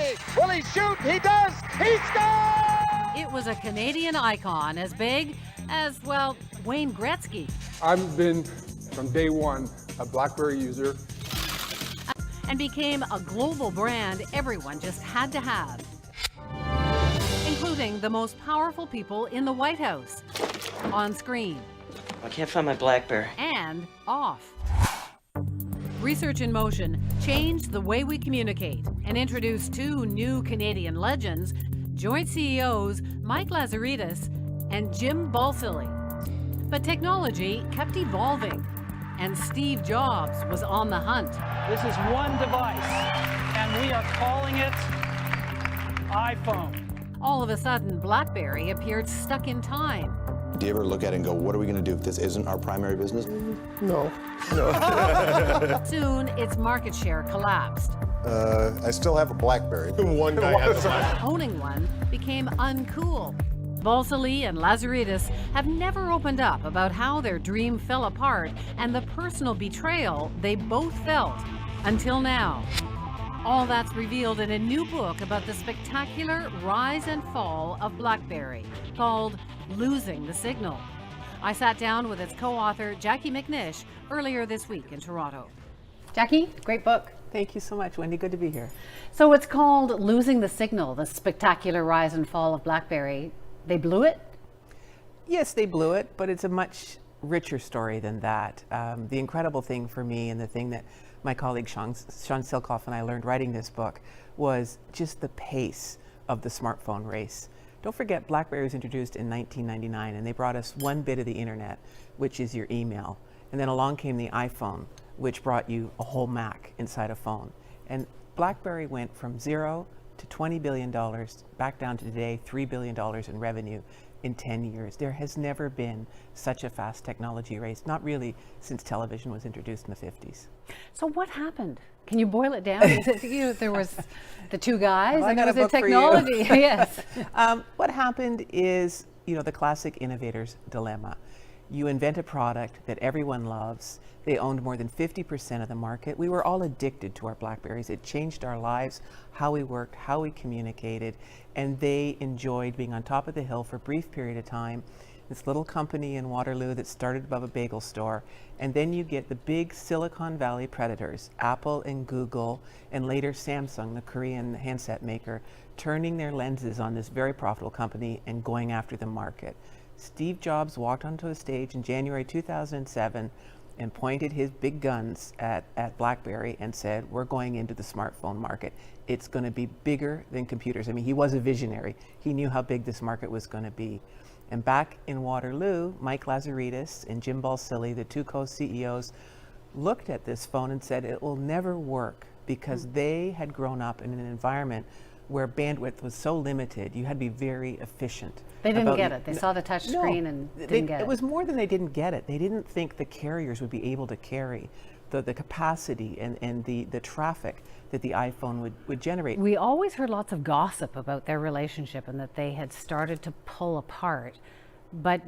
play. Will he shoot? He does. He scores! It was a Canadian icon as big as, well, Wayne Gretzky. I've been, from day one, a Blackberry user. And became a global brand everyone just had to have, including the most powerful people in the White House, on screen. I can't find my Blackberry. And off. Research in Motion changed the way we communicate and introduced two new Canadian legends, joint CEOs Mike Lazaridis and Jim Balsillie. But technology kept evolving, and Steve Jobs was on the hunt. This is one device, and we are calling it iPhone. All of a sudden, BlackBerry appeared stuck in time. Do you ever look at it and go, what are we going to do if this isn't our primary business? No. Soon, its market share collapsed. I still have a Blackberry. One guy has a Owning one became uncool. Balsillie and Lazaridis have never opened up about how their dream fell apart and the personal betrayal they both felt, until now. All that's revealed in a new book about the spectacular rise and fall of BlackBerry, called Losing the Signal. I sat down with its co-author, Jackie McNish, earlier this week in Toronto. Jackie, great book. Thank you so much, Wendy. Good to be here. So it's called Losing the Signal, the spectacular rise and fall of BlackBerry. They blew it? Yes, they blew it, but it's a much richer story than that. The incredible thing for me, and the thing that my colleague Sean Silkoff and I learned writing this book, was just the pace of the smartphone race. Don't forget, BlackBerry was introduced in 1999, and they brought us one bit of the internet, which is your email. And then along came the iPhone, which brought you a whole Mac inside a phone. And BlackBerry went from zero to $20 billion, back down to today, $3 billion in revenue in 10 years. There has never been such a fast technology race, not really since television was introduced in the 50s. So what happened? Can you boil it down? Is it, there was the two guys Well, and I there got was a the book for you. technology. Yes. What happened is, the classic innovator's dilemma. You invent a product that everyone loves. They owned more than 50% of the market. We were all addicted to our Blackberries. It changed our lives, how we worked, how we communicated, and they enjoyed being on top of the hill for a brief period of time. This little company in Waterloo that started above a bagel store, and then you get the big Silicon Valley predators, Apple and Google, and later Samsung, the Korean handset maker, turning their lenses on this very profitable company and going after the market. Steve Jobs walked onto a stage in January 2007 and pointed his big guns at BlackBerry and said, we're going into the smartphone market. It's going to be bigger than computers. I mean, he was a visionary. He knew how big this market was going to be. And back in Waterloo, Mike Lazaridis and Jim Balsillie, the two co-CEOs, looked at this phone and said it will never work, because they had grown up in an environment where bandwidth was so limited. You had to be very efficient. They didn't get it. They saw the touch screen and didn't get it. It was more than they didn't get it. They didn't think the carriers would be able to carry the capacity and the traffic that the iPhone would generate. We always heard lots of gossip about their relationship and that they had started to pull apart. But